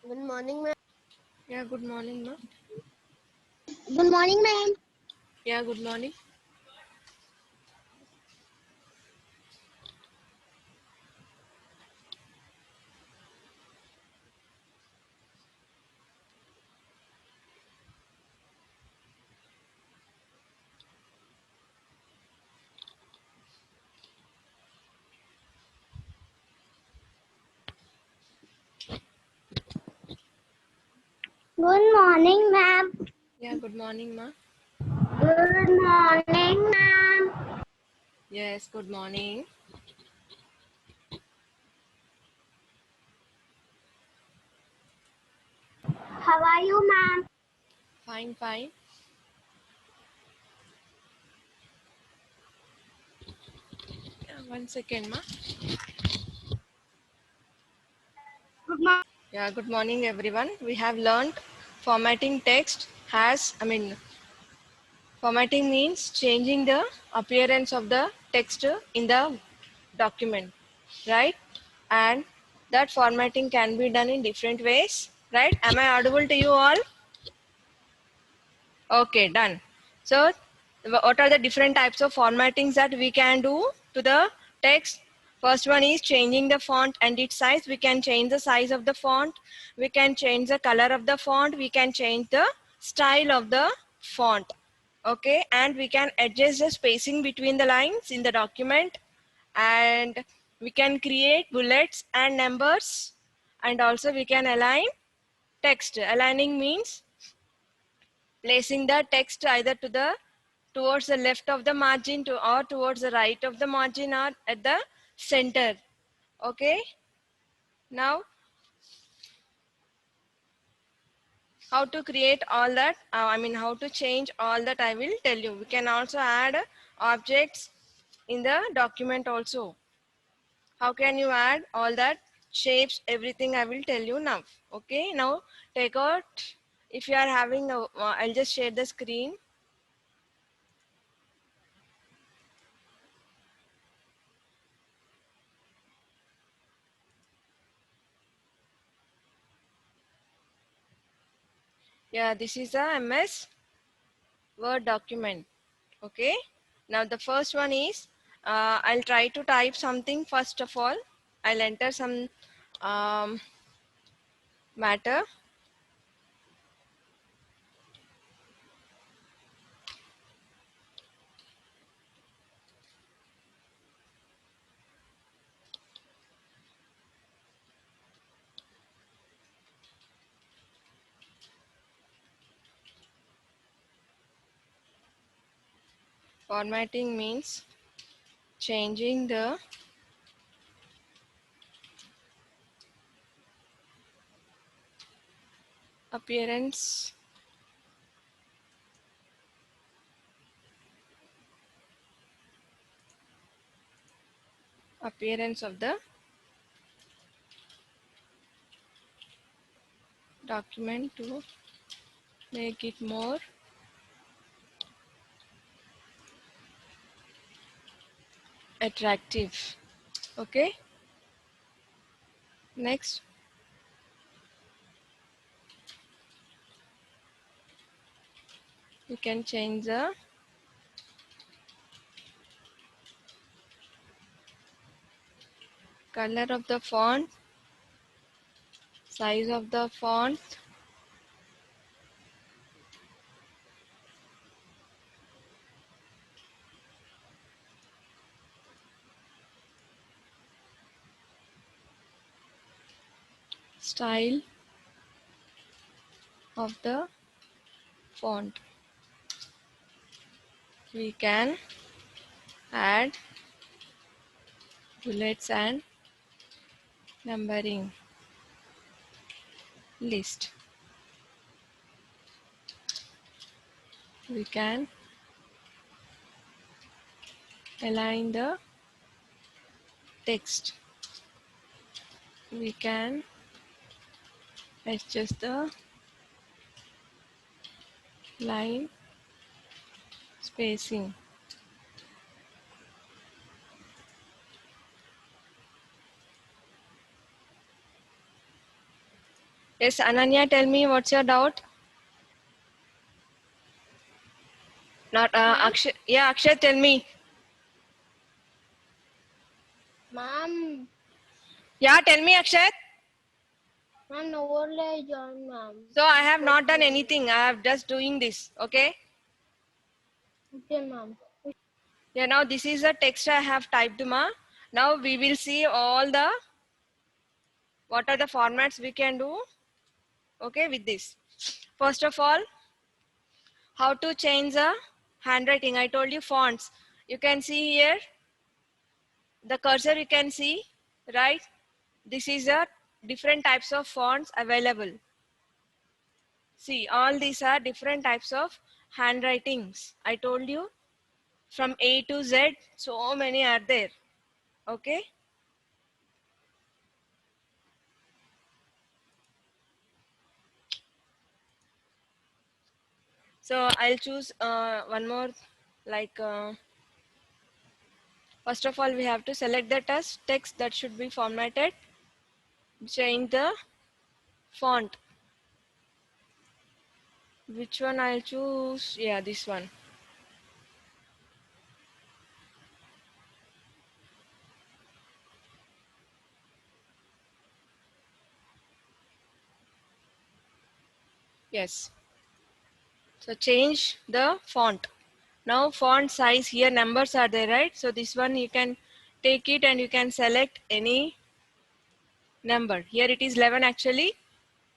Good morning, ma'am. Yeah, good morning, ma. Good morning, ma'am. Yeah, good morning. Good morning, ma'am. Yeah, good morning, ma. Good morning, ma'am. Yes, good morning. How are you, ma'am? Fine, fine. Yeah, 1 second, ma. Good morning. Yeah, good morning, everyone. We have learned formatting text formatting means changing the appearance of the text in the document, right? And that formatting can be done in different ways, right? Am I audible to you all? Okay, done. So, what are the different types of formattings that we can do to the text? First one is changing the font and its size. We can change the size of the font. We can change the color of the font. We can change the style of the font. Okay, and we can adjust the spacing between the lines in the document. And we can create bullets and numbers. And also we can align text. Aligning means placing the text either towards the left of the margin or towards the right of the margin or at the center. Okay, now how to create all that, how to change all that, I will tell you. We can also add objects in the document also. How can you add all that, shapes, everything, I will tell you now. Okay, now take out, if you are having I'll just share the screen. Yeah, this is a MS Word document. Okay. Now the first one is, I'll try to type something first of all. I'll enter some um, matter. Formatting means changing the appearance of the document to make it more attractive. Okay. Next, you can change the color of the font, size of the font, style of the font. We can add bullets and numbering list. We can align the text. We can adjust the line spacing. Yes, Ananya, tell me what's your doubt? Not Ma'am? Akshay. Yeah, Akshay, tell me. Ma'am, Yeah, tell me, Akshay. ma'am, overlay join, ma'am. So I have not done anything. I have just doing this. Okay. Okay, ma'am. Yeah. Now this is the text I have typed, ma. Now we will see all the what are the formats we can do. Okay, with this. First of all, how to change the handwriting. I told you fonts. You can see here the cursor. You can see, right? This is a different types of fonts available. See, all these are different types of handwritings. I told you from A to Z, so many are there. Okay. So I'll choose one more, like, first of all, we have to select the text that should be formatted, change the font. Which one I'll choose? Yeah, this one. Yes. So change the font. Now font size, here numbers are there, right? So this one you can take it and you can select any number. Here it is 11 actually.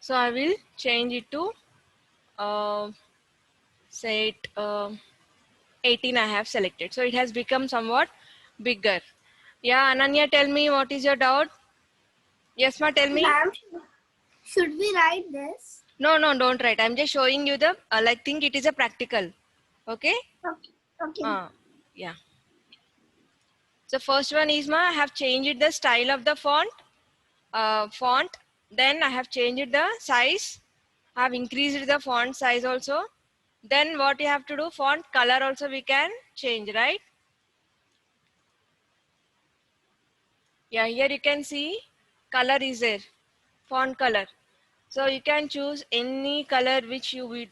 So I will change it to uh, say it 18 I have selected. So it has become somewhat bigger. Yeah, Ananya, tell me what is your doubt? Yes, ma, tell me. Ma'am, should we write this? No, no, don't write. I'm just showing you the, like, think it is a practical. Okay? Okay. Okay. Yeah. So first one is, ma, I have changed the style of the font. Then I have changed the size. I have increased the font size also. Then what you have to do, font color also we can change, right? Yeah, here you can see color is there, font color. So you can choose any color which you would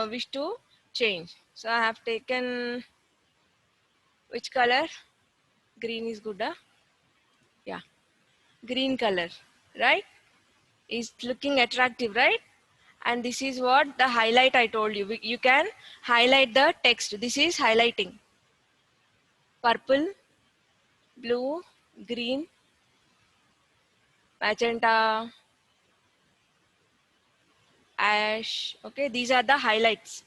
wish to change. So I have taken which color? Green is good, huh? Yeah, green color, right? Is looking attractive, right? And this is what the highlight I told you. You can highlight the text. This is highlighting. Purple, blue, green, magenta, ash. Okay, these are the highlights.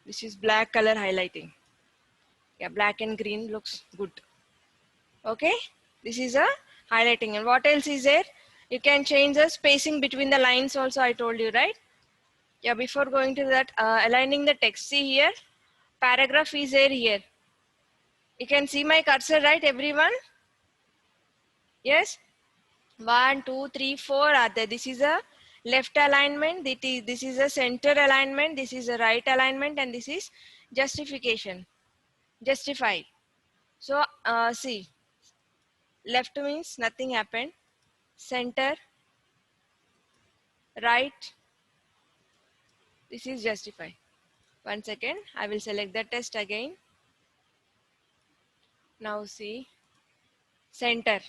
This is black color highlighting. Yeah, black and green looks good. Okay, this is a highlighting. And what else is there? You can change the spacing between the lines also, I told you, right? Yeah, before going to that, aligning the text. See here, paragraph is there here. You can see my cursor, right, everyone? Yes? 1, 2, 3, 4 are there. This is a left alignment, this is a center alignment, this is a right alignment, and this is justification. Justify. So, see, left means nothing happened. Center, right, this is justify. One second, I will select the test again. Now see, center.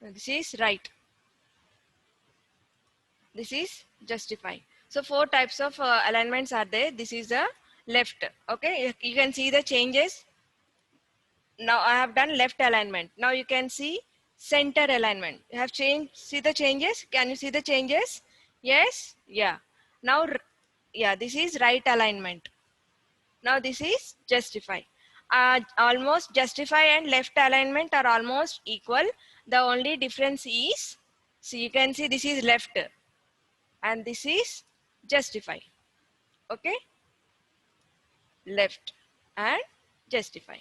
This is right. This is justify. So 4 types of alignments are there. This is the left. Okay, you can see the changes. Now I have done left alignment. Now you can see center alignment. You have changed. See the changes? Can you see the changes? Yes. Yeah. Now, yeah, this is right alignment. Now this is justify. Almost justify and left alignment are almost equal. The only difference is, see, you can see this is left and this is justify. Okay, left and justify.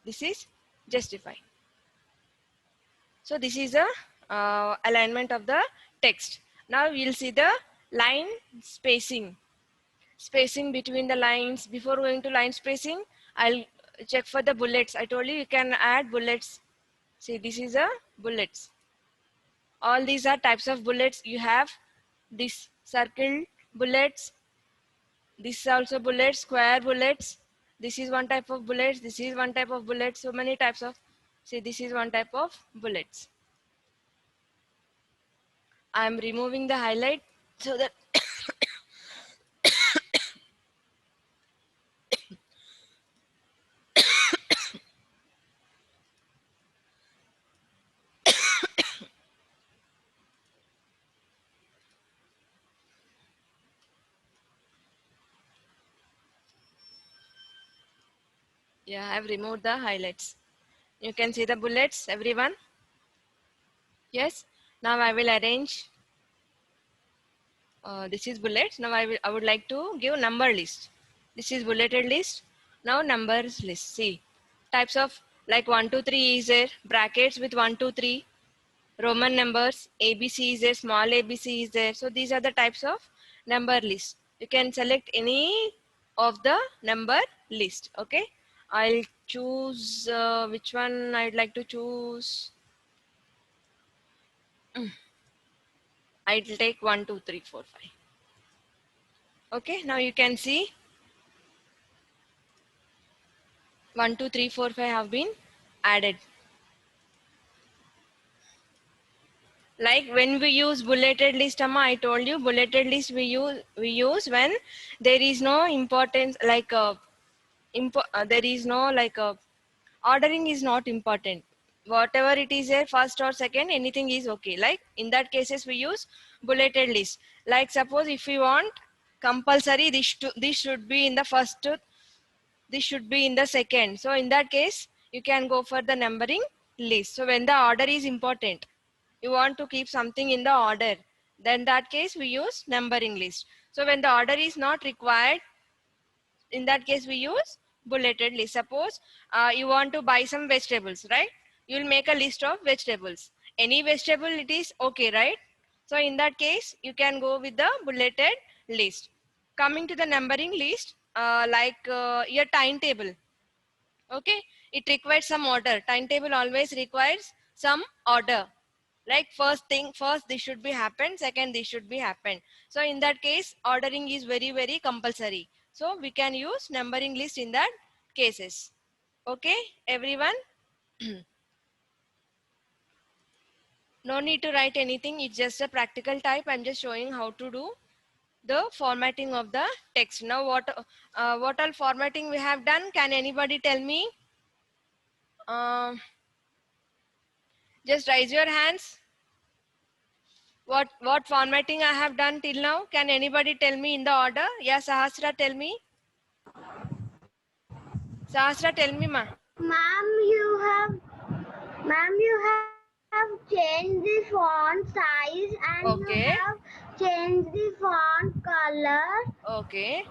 This is justify. So this is the alignment of the text. Now we'll see the line spacing. Spacing between the lines. Before going to line spacing, I'll check for the bullets. I told you you can add bullets. See, this is a bullets. All these are types of bullets. You have this circle bullets, this is also bullets, square bullets. This is one type of bullets. This is one type of bullets. So many types of. See, this is one type of bullets. I am removing the highlight so that yeah, I have removed the highlights. You can see the bullets, everyone. Yes. Now I will arrange. This is bullets. Now I would like to give number list. This is bulleted list. Now numbers list. See, types of like 1, 2, 3 is there. Brackets with 1, 2, 3. Roman numbers, ABC is there, small ABC is there. So these are the types of number list. You can select any of the number list. Okay. I'll choose which one I'd like to choose. I'll take 1, 2, 3, 4, 5. Okay. Now you can see 1, 2, 3, 4, 5 have been added. Like when we use bulleted list, Amma, I told you bulleted list we use when there is no importance like there is no like ordering is not important. Whatever it is there, first or second, anything is okay. Like in that cases we use bulleted list. Like suppose if we want compulsory this should be in the first, this should be in the second. So in that case you can go for the numbering list. So when the order is important, you want to keep something in the order, then that case we use numbering list. So when the order is not required, in that case we use bulleted list. Suppose you want to buy some vegetables, right? You will make a list of vegetables. Any vegetable it is okay, right? So in that case you can go with the bulleted list. Coming to the numbering list, your timetable. Okay, it requires some order. Timetable always requires some order. Like first this should be happened, second this should be happened. So in that case ordering is very compulsory. So we can use numbering list in that cases. Okay, everyone. No need to write anything. It's just a practical type. I'm just showing how to do the formatting of the text. Now what all formatting we have done? Can anybody tell me? Just raise your hands. What formatting I have done till now? Can anybody tell me in the order? Yeah, Sahasra, tell me. Sahasra, tell me, ma. Ma'am, you have changed the font size and Okay. you have changed the font color. Okay.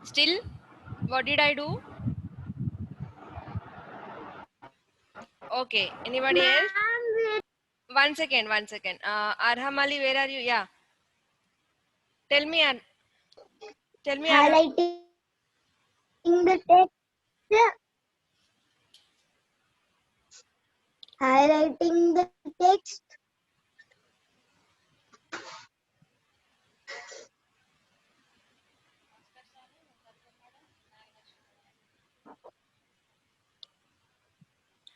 Still, what did I do? Okay. Anybody else? Ma'am, One second, one second. Arham Ali, where are you? Yeah. Tell me, tell me, Arham. highlighting the text. Highlighting the text.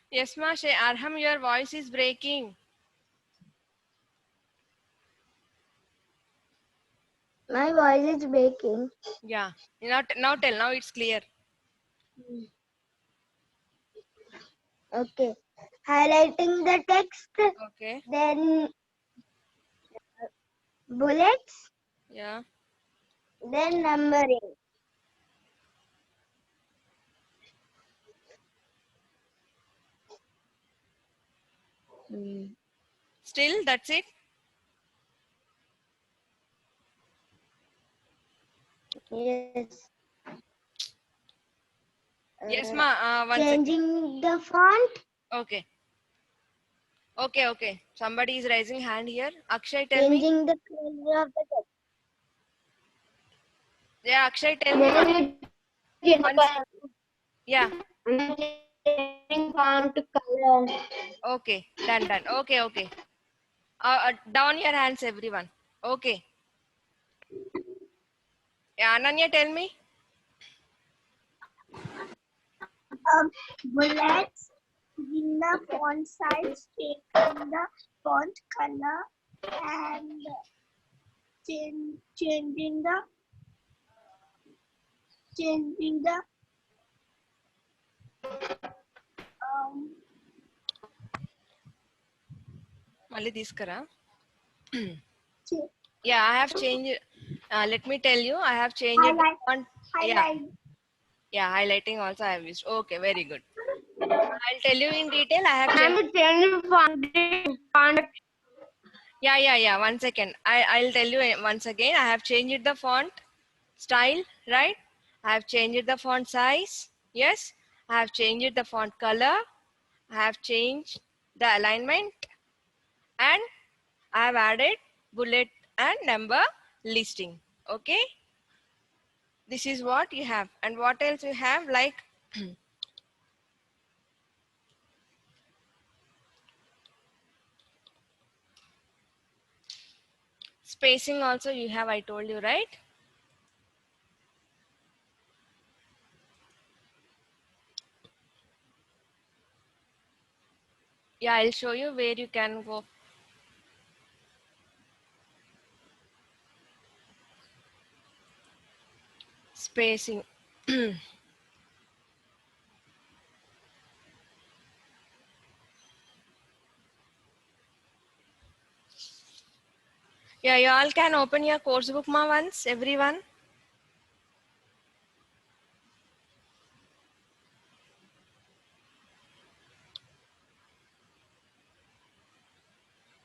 Yes, ma. Arham, your voice is breaking. My voice is breaking. Yeah. Now tell. Now it's clear. Okay. Highlighting the text, Okay. then bullets, Yeah. then numbering. Still, that's it. Yes. Yes, ma. One second. Changing the font. Okay. Okay. Somebody is raising hand here. Akshay, tell me. Changing the color of the text. Yeah, Akshay, tell me. Once. Yeah. changing font color. Okay, done, done. Okay, okay. Down your hands, everyone. Okay. Yeah, Ananya, tell me. Bullets in the font size, changing the font color, and changing the um, Mali Diskara. ch- Yeah, I have changed. Let me tell you, I have changed the highlight font. Yeah, highlight. yeah, highlighting also I have used. Okay, very good. I'll tell you in detail. I have changed. And change font. Yeah. 1 second. I'll tell you once again. I have changed the font style, right? I have changed the font size. Yes. I have changed the font color. I have changed the alignment, and I have added bullet and number listing. Okay. This is what you have. And what else you have? Like spacing also you have, I told you, right? Yeah, I'll show you where you can go. Spacing. Yeah, you all can open your course book ma once, everyone.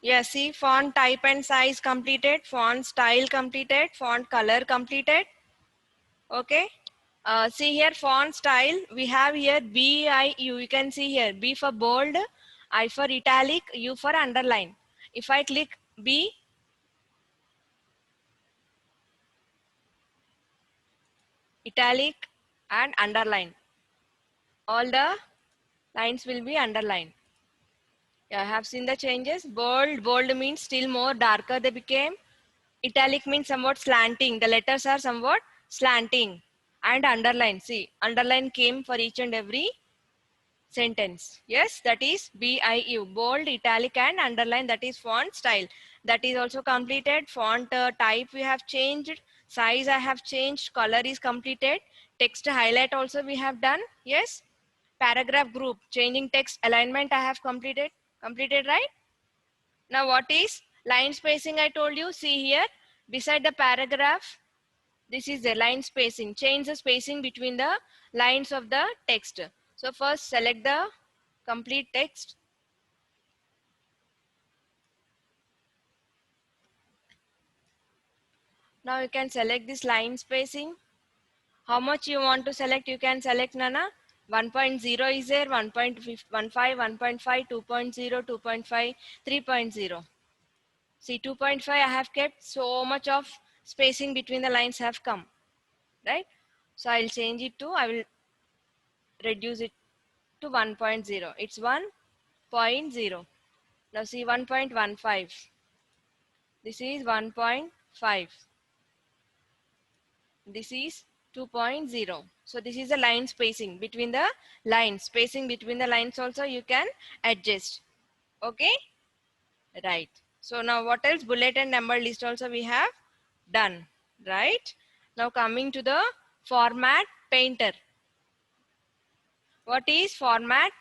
Yeah, see, font type and size completed, font style completed, font color completed. Okay. See here, font style. We have here B, I, U. You can see here B for bold, I for italic, U for underline. If I click B, italic and underline, all the lines will be underlined. Yeah, I have seen the changes. Bold means still more darker they became. Italic means somewhat slanting. The letters are somewhat slanting. And underline. See, underline came for each and every sentence. Yes, that is BIU. Bold, italic and underline. That is font style. That is also completed. Font type we have changed. Size I have changed. Color is completed. Text highlight also we have done. Yes. Paragraph group. Changing text alignment I have completed. Completed, right? Now what is line spacing? I told you, see here beside the paragraph, this is the line spacing. Change the spacing between the lines of the text. So first select the complete text. Now you can select this line spacing. How much you want to select? You can select, Nana. 1.0 is there, 1.15, 1.5, 2.0, 2.5, 3.0. See, 2.5 I have kept, so much of spacing between the lines have come, right? So I'll change it to, I will reduce it to 1.0. It's 1.0. Now see 1.15. This is 1.5. This is 2.0. So this is the line spacing between the lines. Spacing between the lines also you can adjust. Okay? Right. So now what else? Bullet and number list also we have done. Right? Now coming to the format painter. What is format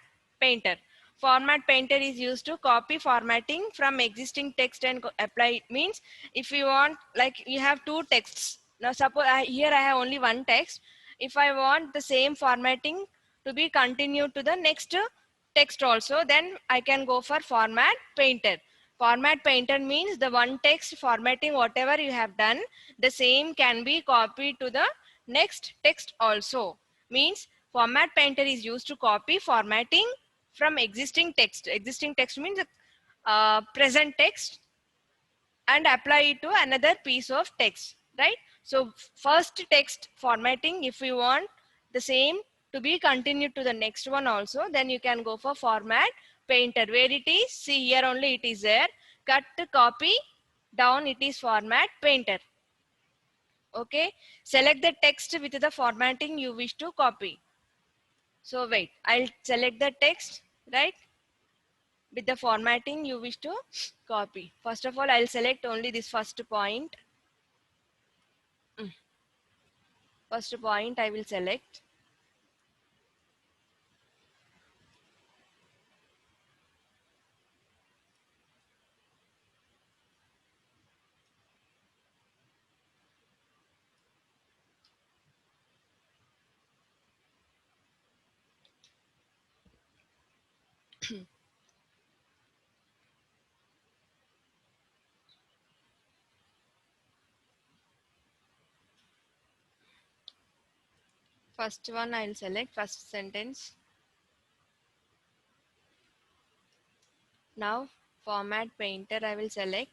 painter? Format painter is used to copy formatting from existing text and apply it. Means if you want, like you have two texts. Now suppose here I have only one text. If I want the same formatting to be continued to the next text also, then I can go for format painter. Format painter means the one text formatting whatever you have done, the same can be copied to the next text also. Means format painter is used to copy formatting from existing text. Existing text means present text and apply it to another piece of text, right? So first text formatting, if we want the same to be continued to the next one also, then you can go for format painter. Where it is, see here only it is there. Cut, copy, down it is format painter. Okay, select the text with the formatting you wish to copy. So wait, I'll select the text, right, with the formatting you wish to copy. First of all, I'll select only this first point. First point I will select. First one I'll select, first sentence. Now format painter I will select.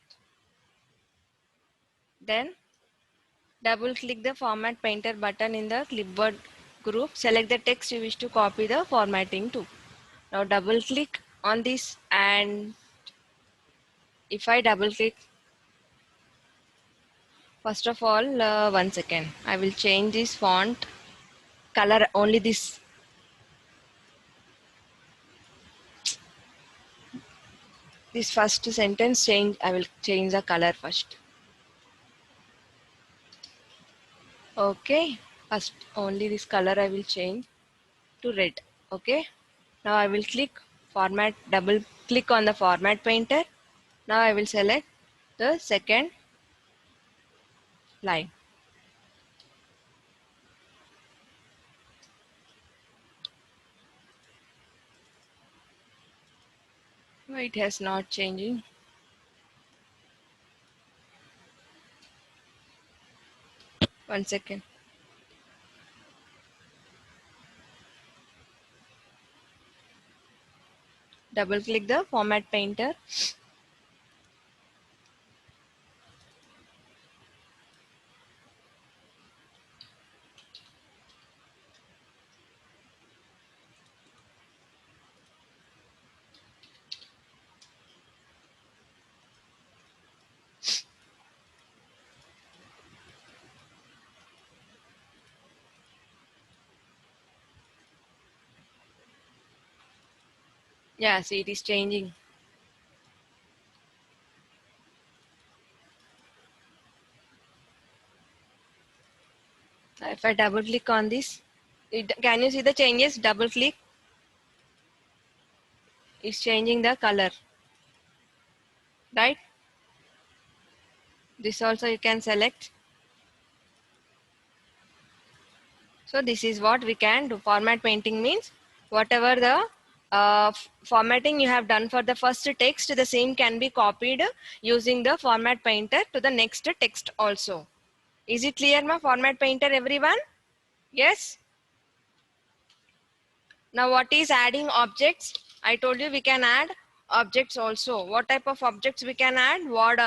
Then double click the format painter button in the clipboard group. Select the text you wish to copy the formatting to. Now double click on this, and if I double click, first of all, one second, I will change this font color only this first sentence change. I will change the color first. Okay, first only this color I will change to red. Okay, now I will click format, double click on the format painter. Now I will select the second line. Why it has not changing? One second. Double click the format painter. Yeah, see it is changing. If I double click on this, can you see the changes? Double click is changing the color, right? This also you can select. So this is what we can do. Format painting means whatever the formatting you have done for the first text, the same can be copied using the format painter to the next text also. Is it clear, ma? Format painter, everyone? Yes. Now what is adding objects? I told you we can add objects also. What type of objects we can add? Word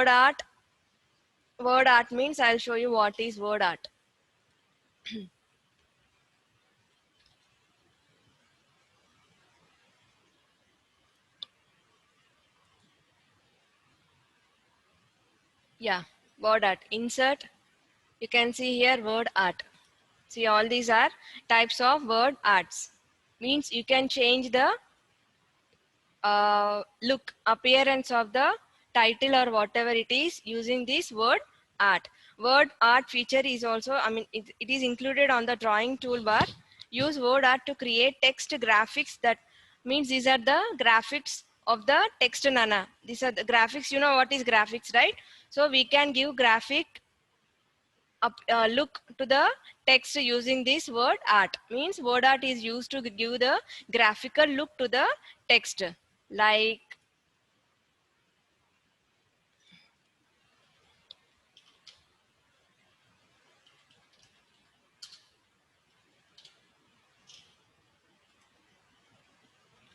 art. Word art means I'll show you what is word art. Yeah, word art. Insert. You can see here word art. See, all these are types of word arts. Means you can change the look, appearance of the title or whatever it is using this word art. Word art feature is also, I mean, it is included on the drawing toolbar. Use word art to create text graphics. That means these are the graphics of the text, Nana. These are the graphics. You know what is graphics, right? So we can give graphic look to the text using this word art. Means word art is used to give the graphical look to the text. Like,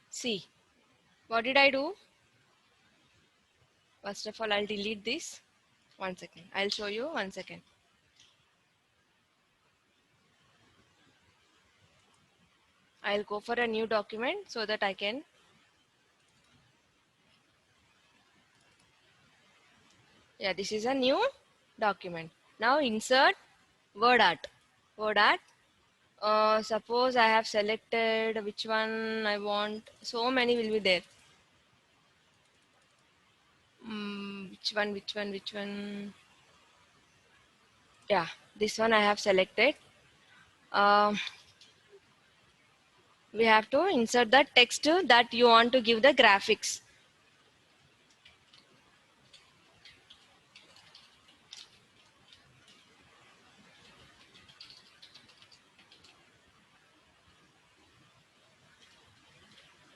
see, what did I do? First of all, I'll delete this. One second. I'll show you. One second. I'll go for a new document so that I can. Yeah, this is a new document. Now insert word art. Word art. Suppose I have selected which one I want. So many will be there. Which one? Which one? Which one? Yeah, this one I have selected. Um we have to insert the text that you want to give the graphics.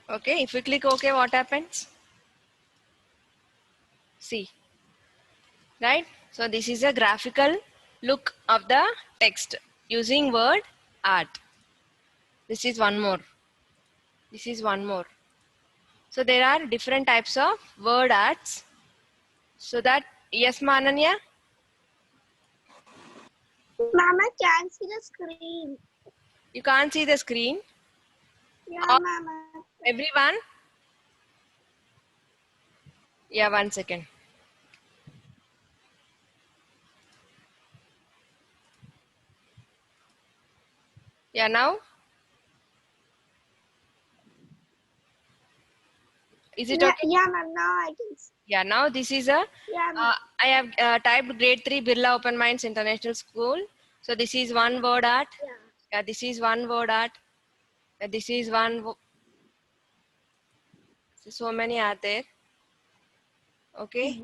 Okay, if we click OK, what happens? See, right? So this is a graphical look of the text using word art. This is one more. This is one more. So there are different types of word arts. So that, yes, Mananya? Ma'am, I can't see the screen. You can't see the screen. Yeah, ma'am. Everyone? Yeah, 1 second. Yeah, now? Is it okay? Yeah, ma'am. Now I can see. Yeah, now this is a, Yeah, ma'am. I have typed grade 3 Birla Open Minds International School. So this is one word art. Yeah, this is one word art. This is one. So many are there. Okay.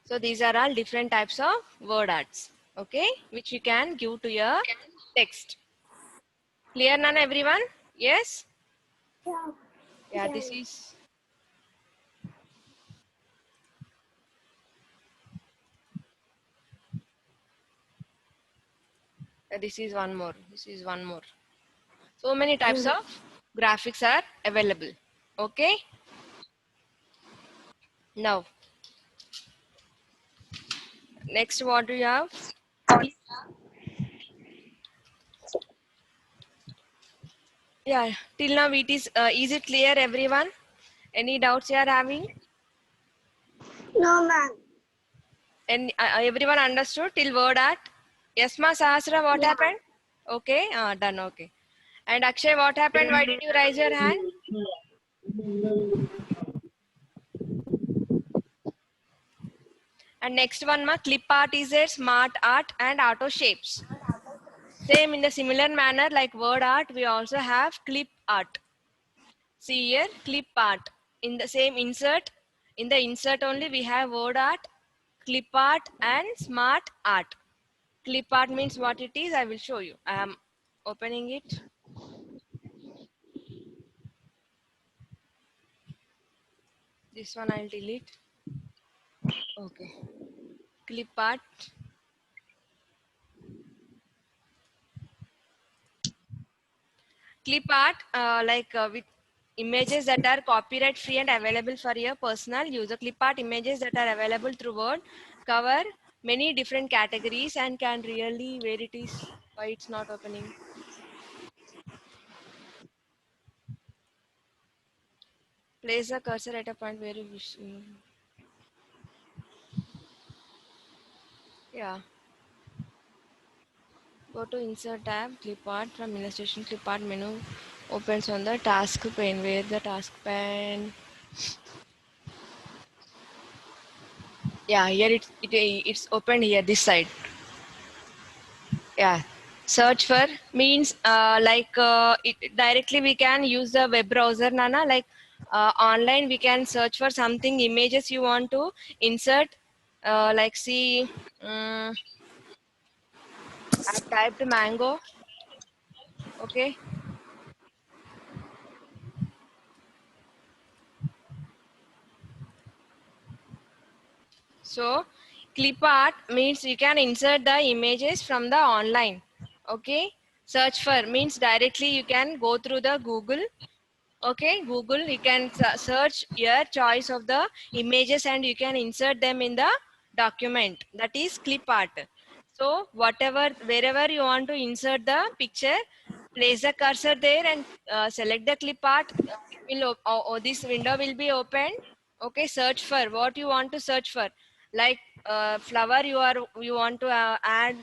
So these are all different types of word arts. Okay. Which you can give to your text. Clear, none, everyone? Yes? Yeah. Yeah, this is. This is one more. This is one more. So many types of graphics are available. Okay. Now, next what do you have? Yeah, till now is it clear, everyone? Any doubts you are having? No, ma'am. And everyone understood till word art? Yes, Ma Sahasra, what happened? Okay, done, okay. And Akshay, what happened? Why did you raise your hand? And next one, Ma, clip art is there, smart art and auto shapes. Same in the similar manner like word art, we also have clip art. See here, clip art. In the same insert, in the insert only we have word art, clip art and smart art. Clip art means what it is, I will show you. I am opening it. This one I'll delete. Okay. Clip art. Clip art with images that are copyright free and available for your personal use. The clip art images that are available through Word cover many different categories and can really, where it is, why it's not opening. Place the cursor at a point where you wish. Yeah. Go to insert tab, clip art from illustration clip art menu opens on the task pane. Where the task pane? Yeah, here it's opened here this side. Yeah, search for means directly we can use the web browser, Nana, like online we can search for something images you want to insert, like see I've typed mango. Okay, so clip art means you can insert the images from the online. Okay, search for means directly you can go through the Google. Okay, Google, you can search your choice of the images and you can insert them in the document. That is clip art. So wherever you want to insert the picture, place the cursor there and select the clip art. This window will be opened. Okay, search for what you want to search for, like flower you want to add,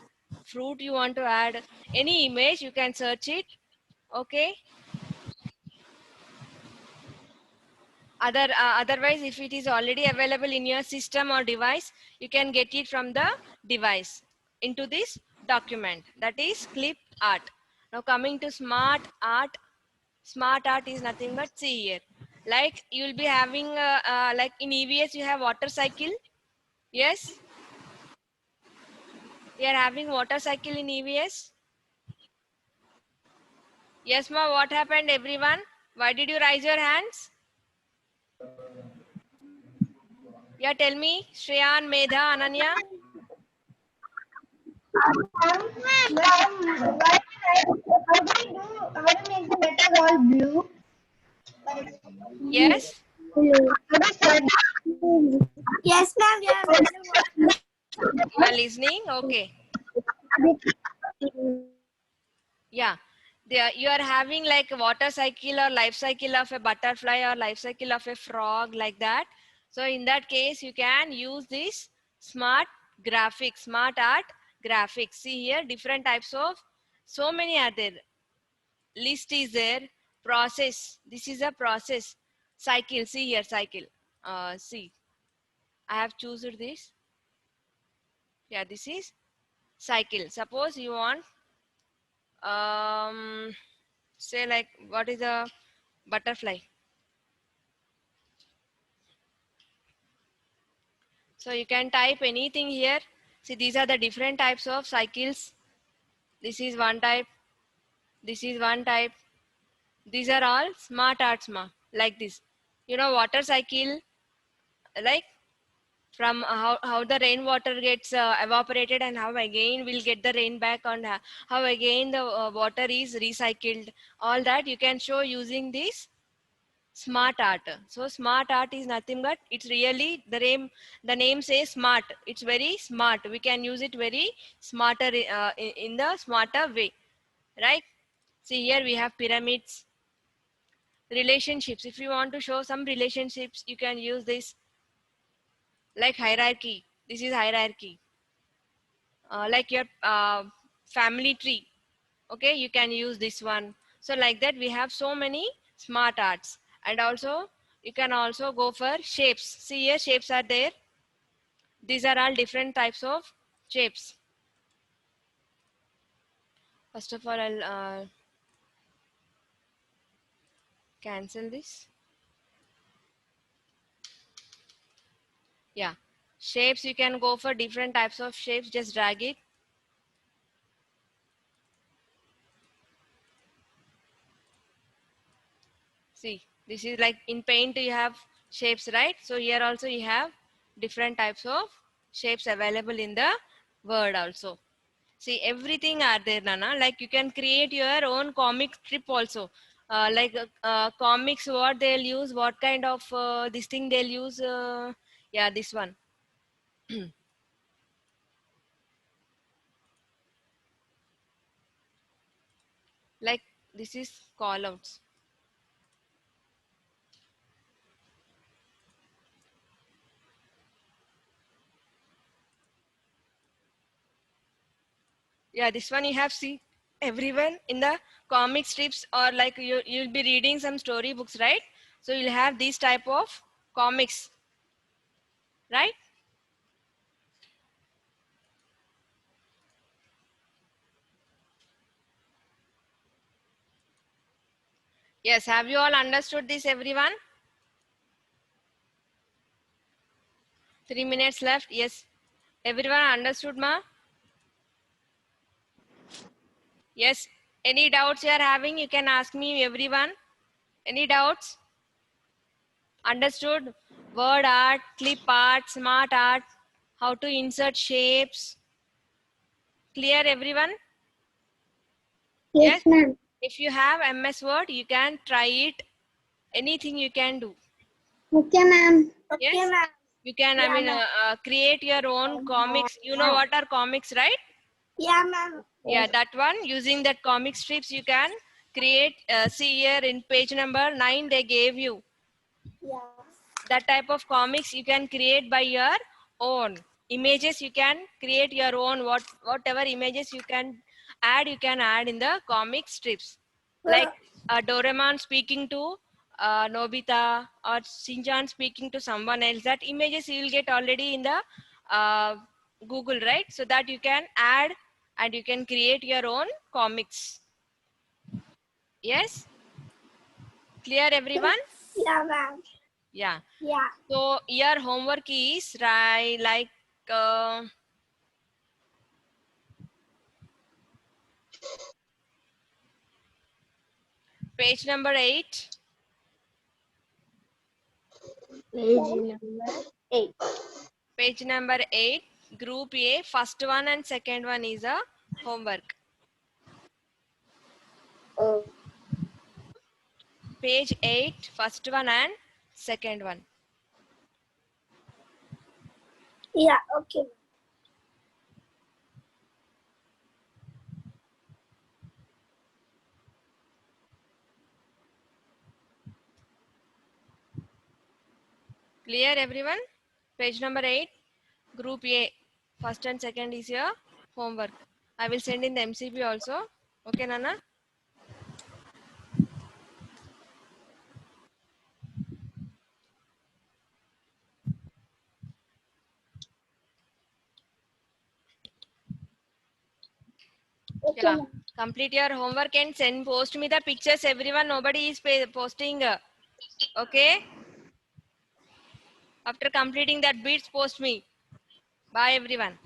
fruit you want to add, any image you can search it. Okay, otherwise if it is already available in your system or device, you can get it from the device into this document, that is clip art. Now coming to smart art. Smart art is nothing but, see here, like you will be having like in EVS you have water cycle. Yes, you are having water cycle in EVS. Yes ma, what happened everyone? Why did you raise your hands? Yeah, tell me, Shreyan, Medha, Ananya. How to make the letter all blue? Yes, Yes, ma'am. We are you are listening. Okay. Yeah, you are having like a water cycle or life cycle of a butterfly or life cycle of a frog, like that. So in that case you can use this smart graphics, smart art graphics. See here, different types of, so many are there. List is there. Process, this is a process. Cycle, see here, cycle. See, I have chosen this. Yeah, this is cycle. Suppose you want say like, what is a butterfly? So you can type anything here. See, these are the different types of cycles. This is one type, this is one type. These are all smart arts ma, like this. You know, water cycle, like from how the rainwater gets evaporated and how again we'll get the rain back, on how again the water is recycled. All that you can show using this smart art. So smart art is nothing but, it's really the name says smart, it's very smart, we can use it very smarter, in the smarter way, right? See here we have pyramids. Relationships, if you want to show some relationships, you can use this, like hierarchy, this is hierarchy. Like your family tree, okay, you can use this one. So like that we have so many smart arts. And also you can also go for shapes. See here, shapes are there. These are all different types of shapes. First of all, I'll cancel this. Yeah, shapes, you can go for different types of shapes, just drag it. See, this is like in paint you have shapes, right? So here also you have different types of shapes available in the word also. See, everything are there, Nana. Like you can create your own comic strip also. Comics, what they'll use, what kind of this thing they'll use. Yeah, this one. Like this is call outs. Yeah, this one you have see everyone in the comic strips, or like you'll be reading some story books, right? So you'll have these type of comics, right? Yes, have you all understood this, everyone? 3 minutes left. Yes, everyone understood, ma? Yes. Any doubts you are having, you can ask me, everyone. Any doubts? Understood? Word art, clip art, smart art, how to insert shapes. Clear, everyone? Yes. ma'am. If you have MS Word, you can try it. Anything you can do. Okay, ma'am. okay, Yes. ma'am. You can, Yeah, ma'am. create your own comics. You know what are comics, right? Yeah, ma'am. Yeah, that one, using that comic strips, you can create, see here in page number 9, they gave you Yeah. that type of comics you can create by your own. Images you can create your own, whatever images you can add in the comic strips. Like Doraemon speaking to Nobita, or Shinchan speaking to someone else. That images you will get already in the uh, Google, right? So that you can add and you can create your own comics. Yes? Clear everyone? Yeah, ma'am. Yeah. Yeah. So your homework is right, like page number 8. Page number 8. Page number 8, group A, first one and second one is a homework. Oh. Page 8, first one and second one. Yeah. Okay. Clear everyone? Page number 8, group A, first and second is your homework. I will send in the MCP also. Okay, Nana? Okay, Yeah. ma'am. Complete your homework and send, post me the pictures. Everyone, nobody is posting. Okay? After completing that bits, post me. Bye everyone.